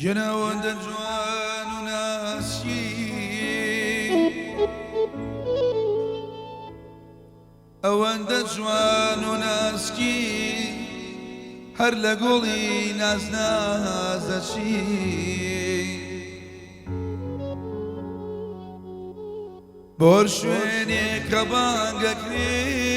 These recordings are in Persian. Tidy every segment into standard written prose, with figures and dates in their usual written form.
جناوەندە جوان و ناسکی ئەوەندە جوان و ناسکی هەر لە گوڵی ناز نازەچی بۆ هەر شوێنێک کە بانگەکرێ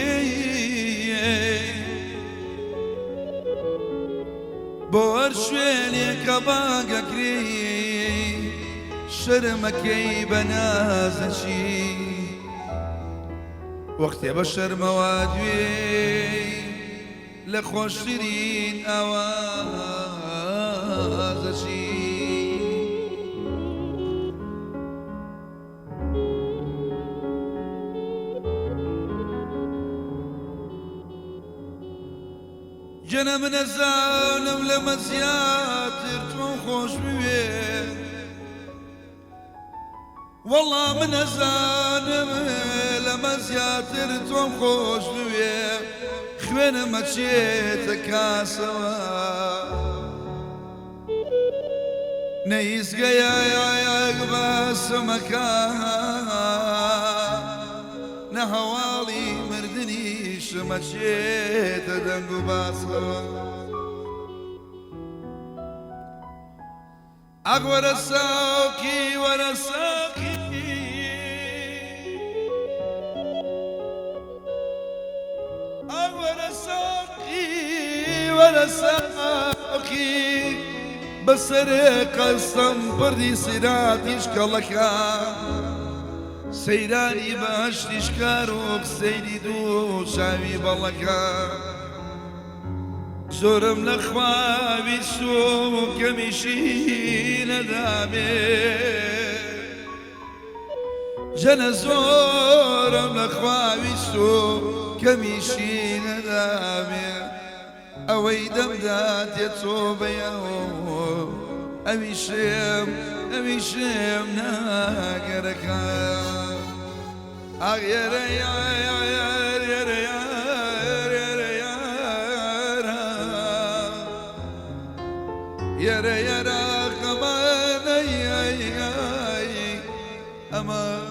بۆ هەر شوێنێک کە بانگەکرێ شەرمەکەی بە نازەچی وەختێ بە شەرمەوە دوێی لە خۆشترین ئاوازەچی جەنە منە زانم لەمە زیاتر تۆم خۆش بوێ وەڵا منە زانم لەمە زیاتر تۆم خۆش بوێ خوێنەمە چێتە کاسەوە نەیزگەیایەک باسمەکە نە هەواڵی مردنی شمە چێتە دەنگ و باسەوە ئەگ وەرە ساوکی وەرە ساقی ئەگ وەرە ساقی وەرە ساقی بەسەرێ قەستەم بڕی سیراتیش کەڵەکە سەیرانی بەهەشتیش کارۆک سەیری دوو شاوی بەڵەکە زۆرم نەخواویست و کەمیشی نەدامێ جەنە زۆرم نەخواویست و کەمیشی نەدامێ ئەوەی دەمدا تێچۆ بەیەوە ئەویشم ناگەرەکە ئاگێرە يرى يرى قماني أمان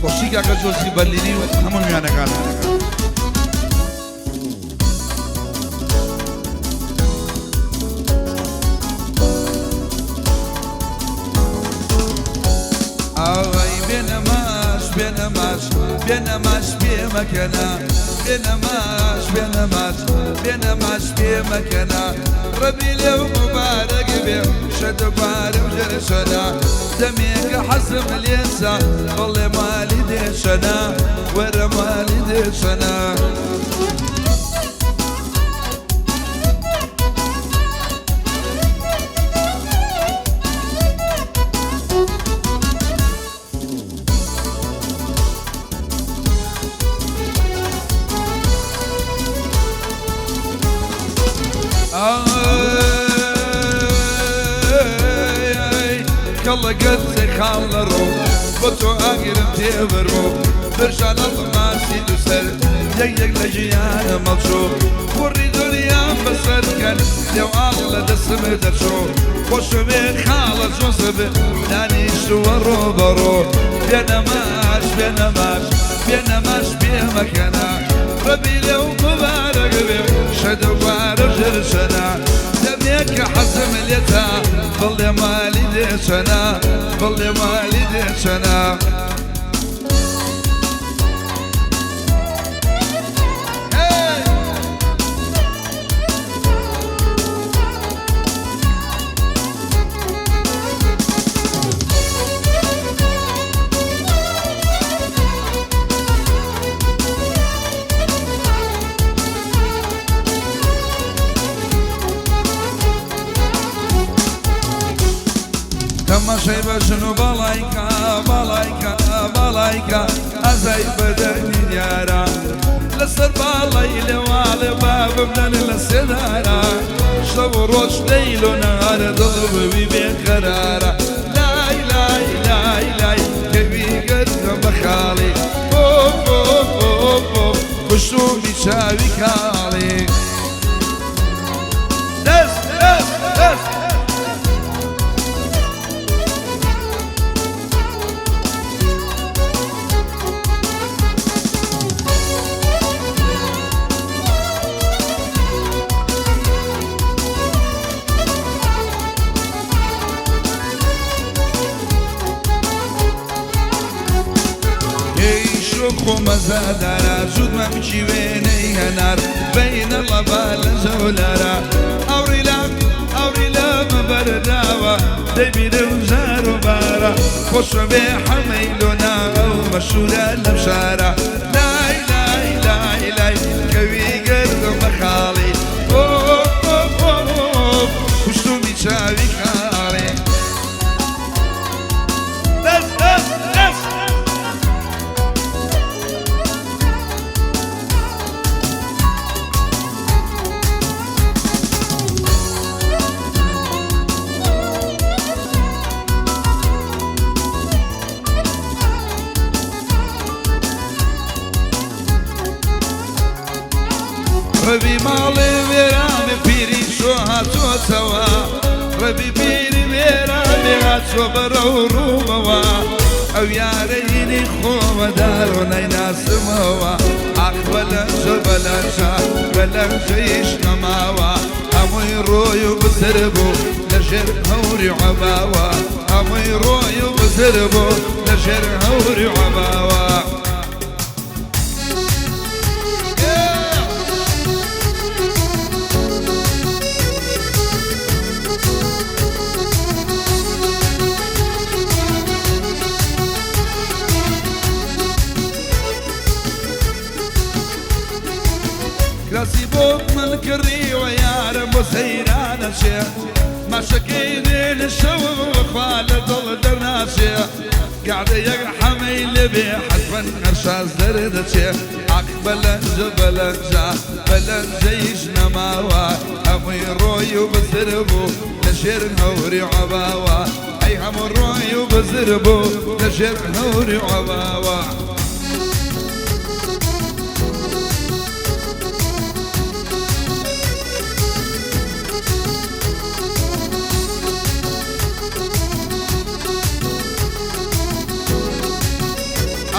وشيكا كجوزي برليني همون ميانا كانا بێنەماش پێمەکەنا بێنەماش پێمەکەنا ڕەبی لێو مبارەک بێ شەدەبارە و جەرشەنا دەمێکە حەزم لێسا بەڵێ مالی دێشەنا وەرە مالی دێشەنا كالله قد خاول الروح بطو اقرب تبرو برشان الطماسي دوسر يق لجيان ملشوف خوري دنيا بسر كان لو اغلى دسم درشو خوش من خالة جوزب داني شو الروبرو بينماش بمكانا ربي لو مبارك بي شدوار جرشنا دميك حزم اليتا ظل مالي ديشنا ظل مالي ديشنا تماشای باشنو بالايكا ازاي بدني يارا لسر بالي لوالي باب من السدارة شب روش ليل ونهار ضرب بقرارة لاي لاي لاي لاي كبي قد بخالي اوف اوف اوف اوف خشومي شاوي كالي دس دس دس خو مزادارا زود ما بچی وینی هنار بین اللبال زولارا اوری لام برداوا دبیرم زارو بارا خوش به حمیلونا او مشورا لبشارا لاي لاي لاي لاي كوي قرد مخالي اوف اوف اوف خوشتو بیچاوی خالی دست دست دست ربي مالي ويراني بيري شو هاتو سوا ربي بيري ويراني هاتو برو روموا او ياريني خوما دارو نيناس موا اقبلنجا بلنجا يشنا ماوا اموي رويو بسربو لجر هوري عباوا اموي رويو بسربو لجر هوري عباوا راسي بوك من كري ويا رب سيران الشيخ ما شكيني للشوق وخالد الدرناشي قاعد يقرح ميلبي حسبا ارشاز درد الشيخ بلنجا يشنا ماوا امي روي وبزربو لشير هوري عباوا اي هم روي وبزربو لشير هوري عباوا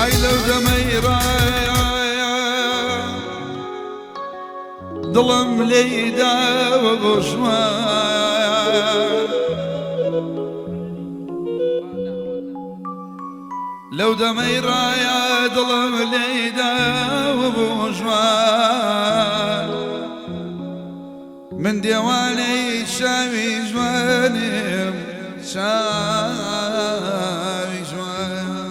اي لو دميرة ظلم ليدا وبشمان لو دميرة يا ظلم ليدا وبشمان من ديواني شامي جواني شامي جواني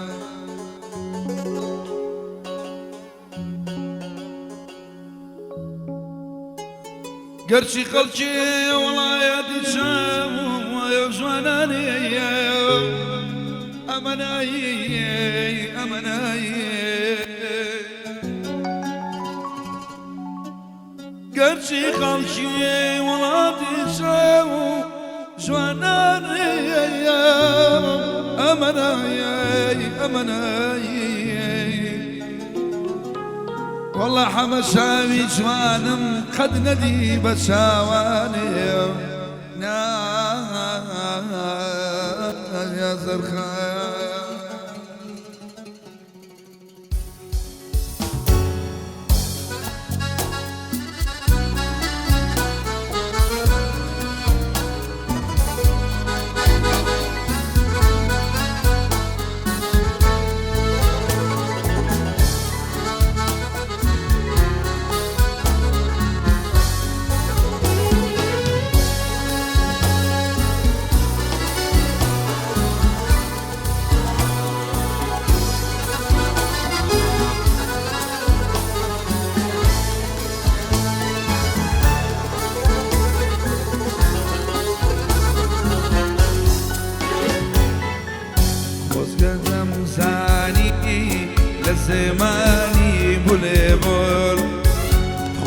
قرشي خلشي ولاياتي شام ويوزواناني أمناي قرشي خلشي ولاياتي شام ويوزواناني أمناي والله حمشاوي جوانم قد ندي بشاواني يا زرخايا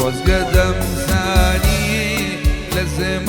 روز قدم ثاني لازم